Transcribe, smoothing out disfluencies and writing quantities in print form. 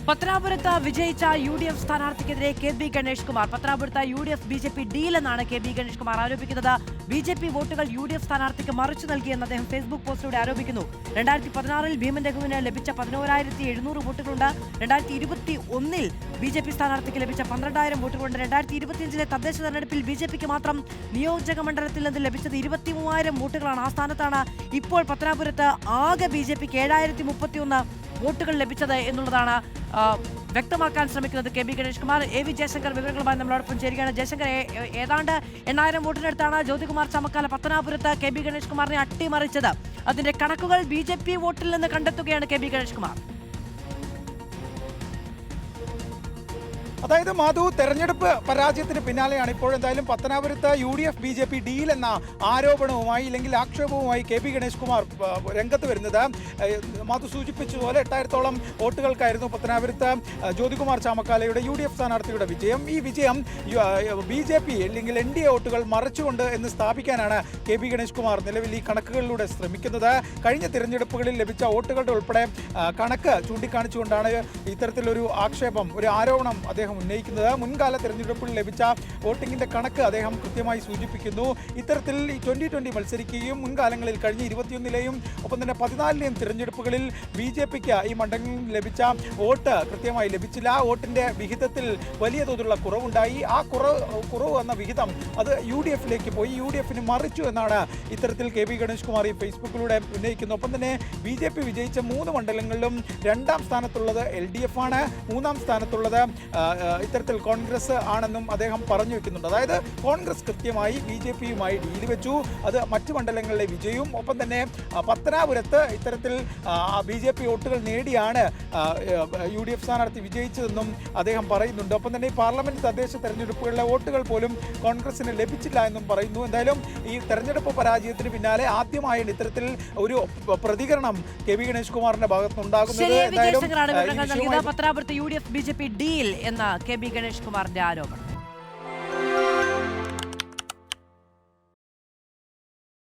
പത്തനാപുരത്ത് വിജയിച്ച UDF സ്ഥാനാർത്ഥിക്കെതിരെ KB Ganesh Kumar. പത്തനാപുരത്ത് UDF BJP ഡീൽ എന്നാണ് KB ഗണേഷ് കുമാർ ആരോപിക്കുന്നത്. BJP വോട്ടുകൾ UDF സ്ഥാനാർത്ഥിക്ക് മറിച്ചു നൽകിയെന്ന് അദ്ദേഹം ഫേസ്ബുക്ക് പോസ്റ്റിലൂടെ ആരോപിക്കുന്നു. 2016-ൽ ഭീമൻ രഘുവിന് ലഭിച്ച 11,700 വോട്ടുകളുണ്ട്. 2021-ൽ BJP സ്ഥാനാർത്ഥിക്ക് ലഭിച്ച 12,000 വോട്ടുകളുണ്ട്. 2025-ലെ തദ്ദേശ തെരഞ്ഞെടുപ്പിൽ BJPക്ക് മാത്രം നിയോജക മണ്ഡലത്തിൽ നിന്ന് ലഭിച്ചത് 23,000 വോട്ടുകളാണ്. ആ സ്ഥാനത്താണ് ഇപ്പോൾ പത്തനാപുരത്ത് ആകെ BJPക്ക് 7,031 വോട്ടുകൾ ലഭിച്ചത് എന്നുള്ളതാണ് വ്യക്തമാക്കാൻ ശ്രമിക്കുന്നത് KB ഗണേഷ് കുമാർ. AV ജയശങ്കർ വിവരങ്ങളുമായി നമ്മളോടൊപ്പം ചേരുകയാണ്. ജയശങ്കർ, ഏതാണ്ട് 8,000 വോട്ടിനടുത്താണ് ജ്യോതികുമാർ ചാമക്കാല പത്തനാപുരത്ത് KB ഗണേഷ് കുമാറിനെ അട്ടിമറിച്ചത്. അതിന്റെ കണക്കുകൾ BJP വോട്ടിൽ നിന്ന് കണ്ടെത്തുകയാണ് KB ഗണേഷ് കുമാർ. അതായത് മാധു, തെരഞ്ഞെടുപ്പ് പരാജയത്തിന് പിന്നാലെയാണ് ഇപ്പോൾ എന്തായാലും പത്തനാപുരത്ത് UDF BJP ഡീൽ എന്ന ആരോപണവുമായി അല്ലെങ്കിൽ ആക്ഷേപവുമായി KB ഗണേഷ് കുമാർ രംഗത്ത് വരുന്നത്. മാധു സൂചിപ്പിച്ചതുപോലെ 8,000-ഓളം വോട്ടുകൾക്കായിരുന്നു പത്തനാപുരത്ത് ജ്യോതികുമാർ ചാമക്കാലയുടെ UDF സ്ഥാനാർത്ഥിയുടെ വിജയം. ഈ വിജയം BJP അല്ലെങ്കിൽ NDA വോട്ടുകൾ മറിച്ചുകൊണ്ട് എന്ന് സ്ഥാപിക്കാനാണ് KB ഗണേഷ് കുമാർ നിലവിൽ ഈ കണക്കുകളിലൂടെ ശ്രമിക്കുന്നത്. കഴിഞ്ഞ തിരഞ്ഞെടുപ്പുകളിൽ ലഭിച്ച വോട്ടുകളുടെ ഉൾപ്പെടെ കണക്ക് ചൂണ്ടിക്കാണിച്ചുകൊണ്ടാണ് ഇത്തരത്തിലൊരു ആക്ഷേപം, ഒരു ആരോപണം അദ്ദേഹം ഉന്നയിക്കുന്നത്. മുൻകാല തെരഞ്ഞെടുപ്പിൽ ലഭിച്ച വോട്ടിങ്ങിന്റെ കണക്ക് അദ്ദേഹം കൃത്യമായി സൂചിപ്പിക്കുന്നു. ഇത്തരത്തിൽ 2020 മത്സരിക്കുകയും മുൻകാലങ്ങളിൽ കഴിഞ്ഞ 21-ലെയും ഒപ്പം തന്നെ 14-ലെയും തിരഞ്ഞെടുപ്പുകളിൽ BJPക്ക് ഈ മണ്ഡലങ്ങളിൽ ലഭിച്ച വോട്ട് കൃത്യമായി ലഭിച്ചില്ല. വോട്ടിന്റെ വിഹിതത്തിൽ വലിയ തോതിലുള്ള കുറവുണ്ടായി. ആ കുറവ് എന്ന വിഹിതം അത് UDFിലേക്ക് പോയി, UDFന് മറിച്ചു എന്നാണ് ഇത്തരത്തിൽ KB ഗണേഷ് കുമാർ ഈ ഫേസ്ബുക്കിലൂടെ ഉന്നയിക്കുന്നു. ഒപ്പം തന്നെ BJP വിജയിച്ച 3 മണ്ഡലങ്ങളിലും 2ാം സ്ഥാനത്തുള്ളത് LDF ആണ്, 3ാം സ്ഥാനത്തുള്ളത് ഇത്തരത്തിൽ കോൺഗ്രസ് ആണെന്നും അദ്ദേഹം പറഞ്ഞു വെക്കുന്നുണ്ട്. അതായത് കോൺഗ്രസ് കൃത്യമായി BJPയുമായി ഡീൽ വെച്ചു. അത് മറ്റ് മണ്ഡലങ്ങളിലെ വിജയവും ഒപ്പം തന്നെ പത്തനാപുരത്ത് ഇത്തരത്തിൽ BJP വോട്ടുകൾ നേടിയാണ് UDF സ്ഥാനാർത്ഥി വിജയിച്ചതെന്നും അദ്ദേഹം പറയുന്നുണ്ട്. ഒപ്പം തന്നെ ഈ പാർലമെന്റ് തദ്ദേശ തെരഞ്ഞെടുപ്പുകളിലെ വോട്ടുകൾ പോലും കോൺഗ്രസിന് ലഭിച്ചില്ല എന്നും പറയുന്നു. എന്തായാലും ഈ തെരഞ്ഞെടുപ്പ് പരാജയത്തിന് പിന്നാലെ ആദ്യമായാണ് ഇത്തരത്തിൽ ഒരു പ്രതികരണം KB ഗണേഷ് കുമാറിന്റെ ഭാഗത്തുനിന്നുണ്ടാകുന്നത്. പത്തനാപുരത്ത് UDF BJP ഡീൽ എന്ന KB ഗണേഷ് കുമാറിന്റെ ആരോപണം.